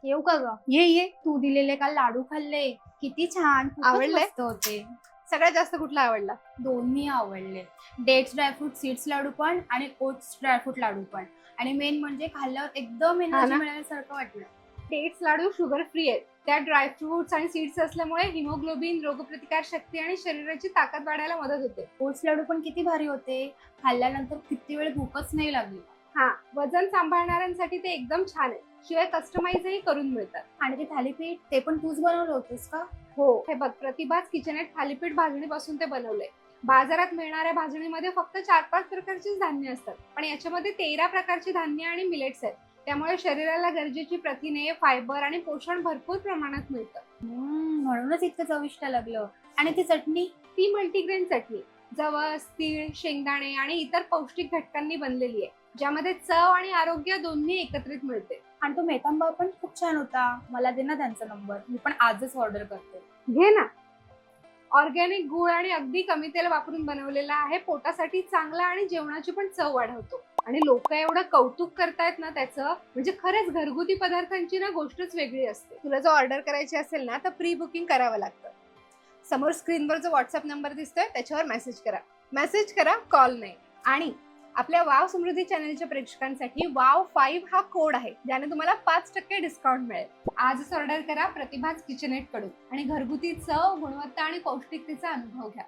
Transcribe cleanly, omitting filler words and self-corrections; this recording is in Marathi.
येऊ का ग? ये ये. तू दिलेले काल लाडू खाल्ले, किती छान, खूपच आवडले? मस्त होते. सगळ्यात जास्त कुठला आवडला? दोन्ही आवडले. डेट्स ड्रायफ्रूट सीड्स लाडू पण आणि ओट्स ड्रायफ्रूट लाडू पण. आणि मेन म्हणजे खाल्ल्यावर एकदम एनर्जी ना? मिळाल्यासारखं वाटलं. डेट्स लाडू शुगर फ्री आहेत. त्यात ड्रायफ्रुट्स आणि सीड्स असल्यामुळे हिमोग्लोबिन, रोगप्रतिकार शक्ती आणि शरीराची ताकद वाढायला मदत होते. ओट्स लाडू पण किती भारी होते. खाल्ल्यानंतर किती वेळ भूकच नाही लागली. हा, वजन सांभाळणाऱ्यांसाठी ते एकदम छान आहे. शिवाय कस्टमाइजही करून मिळतात. आणि ते थालीपीठ ते पण तूच बनवलं होतंस का? हो, हे बघ, प्रतिभाच किचनेट थालीपीठ भाजणीपासून ते बनवलंय. बाजारात मिळणाऱ्या भाजणीमध्ये फक्त 4-5 प्रकारचीच धान्य असतात, पण याच्यामध्ये 13 प्रकारची धान्य आणि मिलेट्स आहेत. त्यामुळे शरीराला गरजेची प्रथिने, फायबर आणि पोषण भरपूर प्रमाणात मिळतं. म्हणूनच इतकं चविष्ट लागलं. आणि ती चटणी? ती मल्टीग्रेन चटणी जवस, तीळ, शेंगदाणे आणि इतर पौष्टिक घटकांनी बनलेली आहे, ज्यामध्ये चव आणि आरोग्य दोन्ही एकत्रित मिळते. आणि तो मेथांबा पण खूप छान होता. मला दे ना त्यांचा नंबर, मी पण आजच ऑर्डर करते. घे ना. ऑर्गॅनिक गूळ आणि अगदी कमी तेल वापरून बनवलेला आहे. पोटासाठी चांगला आणि जेवणाची पण चव वाढवतो. आणि लोक एवढं कौतुक करतायत ना त्याचं, म्हणजे खरंच घरगुती पदार्थांची ना गोष्टच वेगळी असते. तुला जर ऑर्डर करायची असेल ना तर प्री बुकिंग करावं लागतं. समोर स्क्रीनवर जो व्हॉट्सअप नंबर दिसतोय त्याच्यावर मेसेज करा, कॉल नाही. आणि आपल्या वाव समृद्धी चॅनलच्या प्रेक्षकांसाठी वाव 5 हा कोड आहे, ज्याने तुम्हाला 5% डिस्काउंट मिळेल. आजच ऑर्डर करा प्रतिभाज किचनेट कडून आणि घरगुती चव, गुणवत्ता आणि पौष्टिकतेचा अनुभव घ्या.